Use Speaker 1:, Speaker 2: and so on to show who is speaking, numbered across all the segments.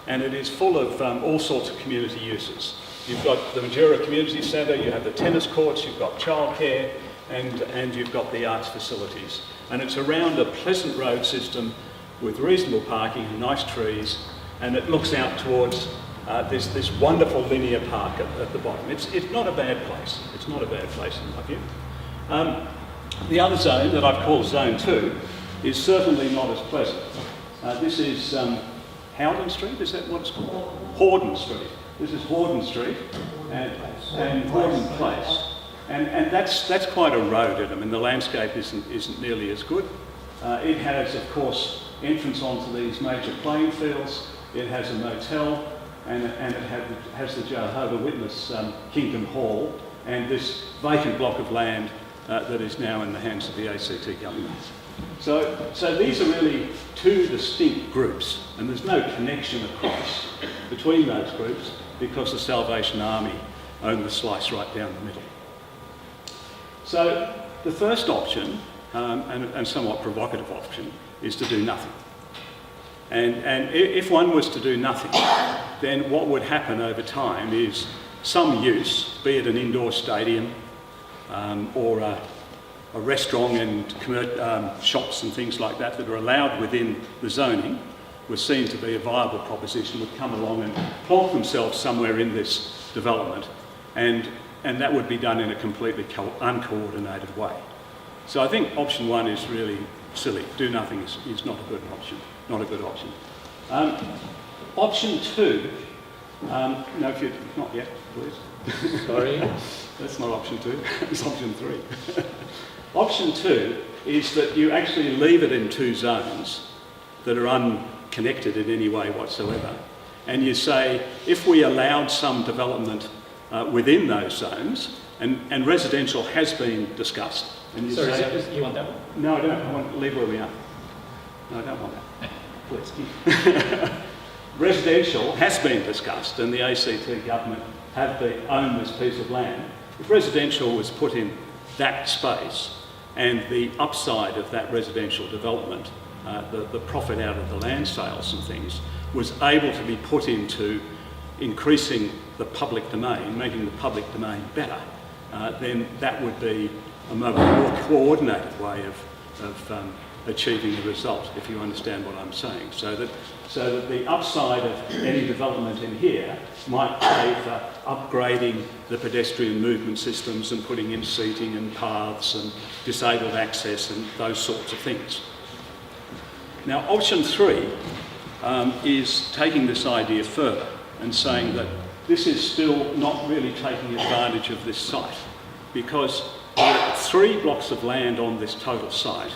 Speaker 1: and it is full of all sorts of community uses. You've got the Majura Community Centre, you have the tennis courts, you've got childcare, and you've got the arts facilities. And it's around a pleasant road system with reasonable parking and nice trees, and it looks out towards this wonderful linear park at the bottom. It's not a bad place. It's not a bad place in my view. The other zone that I've called Zone 2 is certainly not as pleasant. This is Howden Street, is that what it's called? Horden Street. This is Horden Street and Horden Place. And that's quite eroded. I mean, the landscape isn't nearly as good. It has, of course, entrance onto these major playing fields. It has a motel, and it has the Jehovah's Witness Kingdom Hall, and this vacant block of land that is now in the hands of the ACT government. So these are really two distinct groups, and there's no connection across between those groups because the Salvation Army own the slice right down the middle. So the first option, and somewhat provocative option, is to do nothing. And if one was to do nothing, then what would happen over time is some use, be it an indoor stadium or a restaurant and shops and things like that are allowed within the zoning, was seen to be a viable proposition, would come along and plonk themselves somewhere in this development, and that would be done in a completely uncoordinated way. So I think option one is really silly. Do nothing is not a good option. Not a good option. Option two, no, if you're not yet, please.
Speaker 2: Sorry.
Speaker 1: That's not option two, it's option three. Option two is that you actually leave it in two zones that are unconnected in any way whatsoever. And you say, if we allowed some development within those zones, and residential has been discussed. And you
Speaker 2: Sorry, you want that one?
Speaker 1: No, I don't. I want to leave where we are. No, I don't want that. Please. Residential has been discussed, and the ACT government have owned this piece of land. If residential was put in that space, and the upside of that residential development, the profit out of the land sales and things, was able to be put into increasing the public domain, making the public domain better, then that would be a more coordinated way of achieving the result, if you understand what I'm saying. So that the upside of any development in here might pay for upgrading the pedestrian movement systems and putting in seating and paths and disabled access and those sorts of things. Now, option three is taking this idea further and saying that this is still not really taking advantage of this site, because there are 3 blocks of land on this total site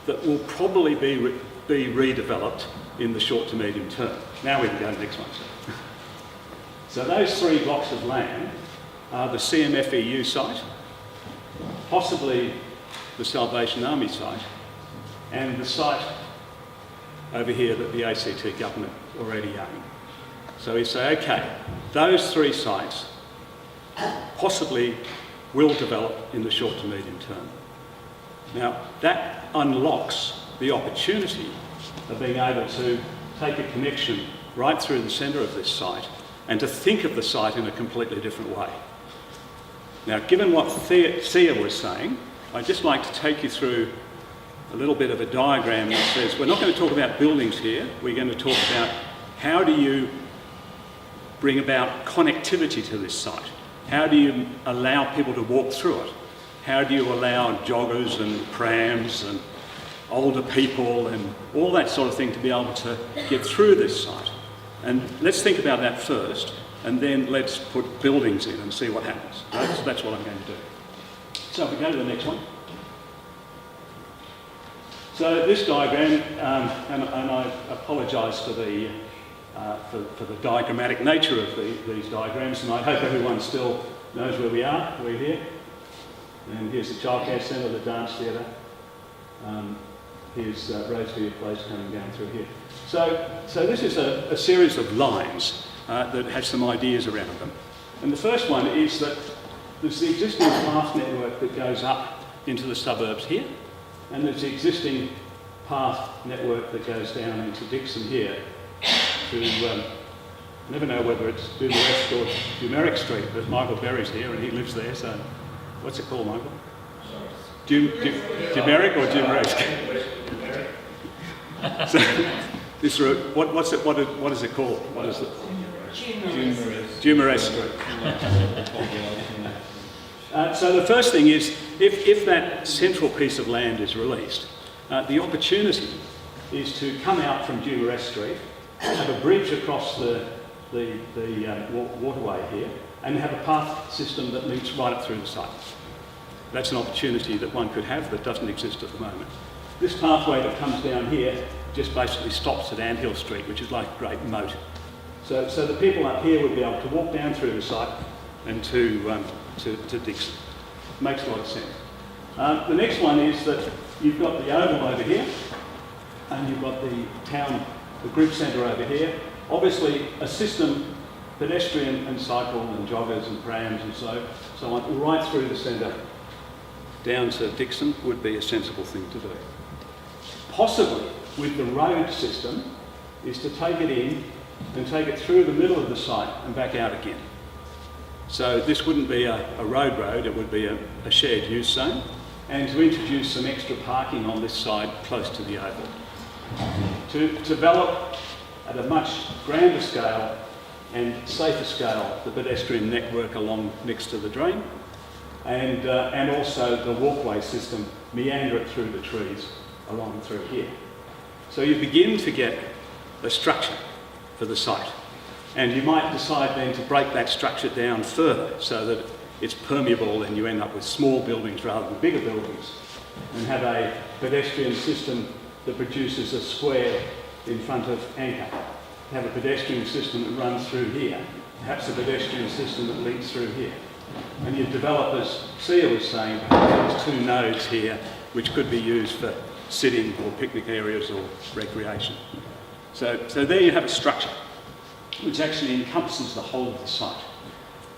Speaker 1: that will probably be redeveloped in the short to medium term. Now we can go to the next one. So those 3 blocks of land are the CMFEU site, possibly the Salvation Army site, and the site over here that the ACT government already own. So we say, okay, those 3 sites possibly will develop in the short to medium term. Now, that unlocks the opportunity of being able to take a connection right through the centre of this site and to think of the site in a completely different way. Now, given what Thea was saying, I'd just like to take you through a little bit of a diagram that says we're not going to talk about buildings here, we're going to talk about how do you bring about connectivity to this site? How do you allow people to walk through it? How do you allow joggers and prams and older people and all that sort of thing to be able to get through this site? And let's think about that first, and then let's put buildings in and see what happens. That's what I'm going to do. So if we go to the next one. So this diagram, and I apologise for the diagrammatic nature of these diagrams, and I hope everyone still knows where we are. We're here. And here's the childcare centre, the dance theatre. Here's Rosefield Place coming down through here. So this is a series of lines that have some ideas around them. And the first one is that there's the existing path network that goes up into the suburbs here, and there's the existing path network that goes down into Dickson here to never know whether it's Dumaresque or Dumeric Street, but Michael Berry's here and he lives there, so what's it called, Michael? Dumeric or Dumaresque? So, this route, what is it called? What is it? Dumaresque Street. So the first thing is, if that central piece of land is released, the opportunity is to come out from Dumaresque Street, have a bridge across the waterway here, and have a path system that links right up through the site. That's an opportunity that one could have that doesn't exist at the moment. This pathway that comes down here just basically stops at Anthill Street, which is like a great moat. So the people up here would be able to walk down through the site and to Dickson. Makes a lot of sense. The next one is that you've got the oval over here, and you've got the town, the group centre over here. Obviously, a system, pedestrian and cycle and joggers and prams and so on, right through the centre down to Dickson would be a sensible thing to do. Possibly, with the road system, is to take it in and take it through the middle of the site and back out again. So this wouldn't be a road, it would be a shared use zone, and to introduce some extra parking on this side close to the oval. To develop at a much grander scale and safer scale the pedestrian network along next to the drain, and also the walkway system, meander it through the trees along through here. So you begin to get a structure for the site, and you might decide then to break that structure down further so that it's permeable and you end up with small buildings rather than bigger buildings, and have a pedestrian system that produces a square in front of Anchor. Have a pedestrian system that runs through here, perhaps a pedestrian system that links through here. And you develop, as Sia was saying, there's two nodes here which could be used for sitting or picnic areas or recreation. So there you have a structure which actually encompasses the whole of the site.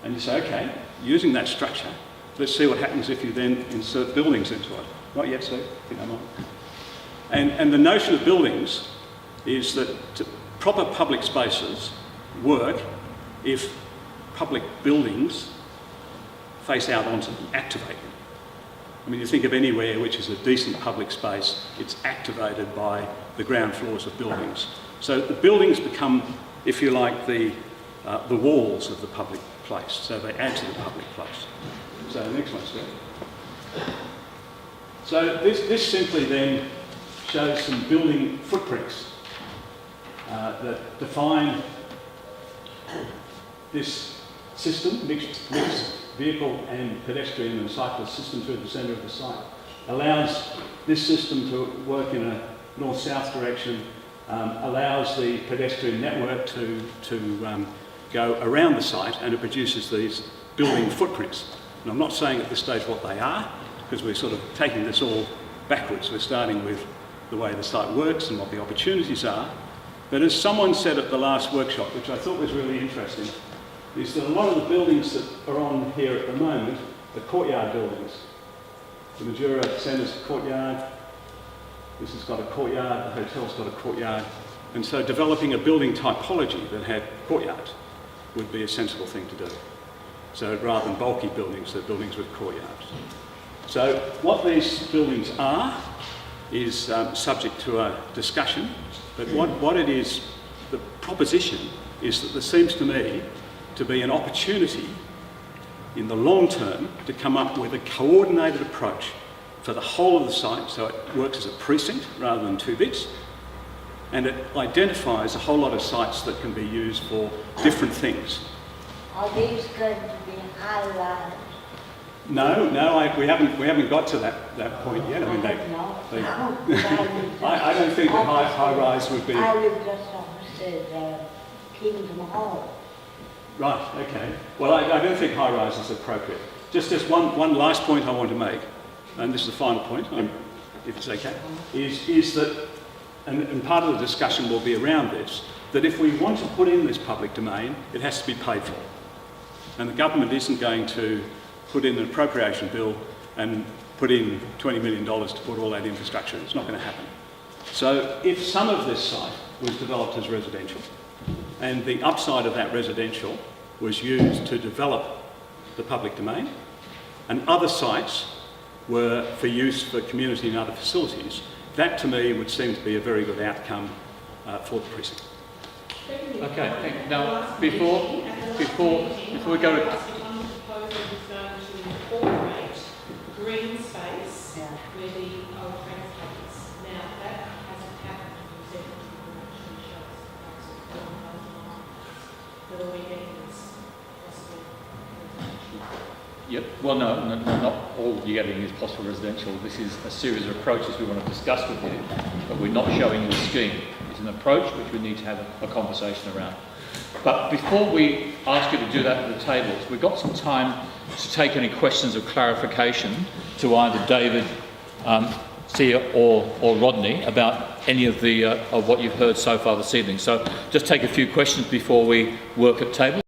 Speaker 1: And you say, okay, using that structure, let's see what happens if you then insert buildings into it. Not yet, Steve, if you don't mind. And the notion of buildings is that proper public spaces work if public buildings face out onto them, activate them. I mean, you think of anywhere which is a decent public space, it's activated by the ground floors of buildings. So the buildings become, if you like, the walls of the public place. So they add to the public place. So the next one, Steve. So this simply then shows some building footprints that define this system, mixed vehicle and pedestrian and cyclist system through the centre of the site. Allows this system to work in a north-south direction, allows the pedestrian network to go around the site, and it produces these building footprints. And I'm not saying at this stage what they are, because we're sort of taking this all backwards. We're starting with the way the site works and what the opportunities are. But as someone said at the last workshop, which I thought was really interesting, is that a lot of the buildings that are on here at the moment are courtyard buildings. The Majura Centre's a courtyard, this has got a courtyard, the hotel's got a courtyard, and so developing a building typology that had courtyards would be a sensible thing to do. So rather than bulky buildings, they're buildings with courtyards. So what these buildings are is subject to a discussion, but what it is, the proposition is that there seems to me to be an opportunity in the long term to come up with a coordinated approach for the whole of the site, so it works as a precinct rather than two bits, and it identifies a whole lot of sites that can be used for different things.
Speaker 2: Are these going to be high-rise?
Speaker 1: No, we haven't got to that point yet. I mean, I don't think that high-rise would be.
Speaker 2: I live just opposite Kingdom Hall.
Speaker 1: Right. Okay. Well, I don't think high-rise is appropriate. Just one last point I want to make, and this is the final point, if it's okay, is that, and part of the discussion will be around this, that if we want to put in this public domain, it has to be paid for, and the government isn't going to put in an appropriation bill and put in $20 million to put all that infrastructure in. It's not going to happen. So if some of this site was developed as residential, and the upside of that residential was used to develop the public domain, and other sites were for use for community and other facilities. That to me would seem to be a very good outcome for the precinct.
Speaker 3: Okay, now before we go to
Speaker 4: One proposal was going to incorporate green space
Speaker 2: Yeah.
Speaker 4: where the old train stations. Now that hasn't happened. The executive actually shows that all we're getting is possible.
Speaker 3: Yep. Well, no, not all you're getting is possible residential. This is a series of approaches we want to discuss with you, but we're not showing you a scheme. It's an approach which we need to have a conversation around. But before we ask you to do that at the tables, we've got some time to take any questions of clarification to either David, Thea or Rodney about any of the of what you've heard so far this evening. So just take a few questions before we work at table.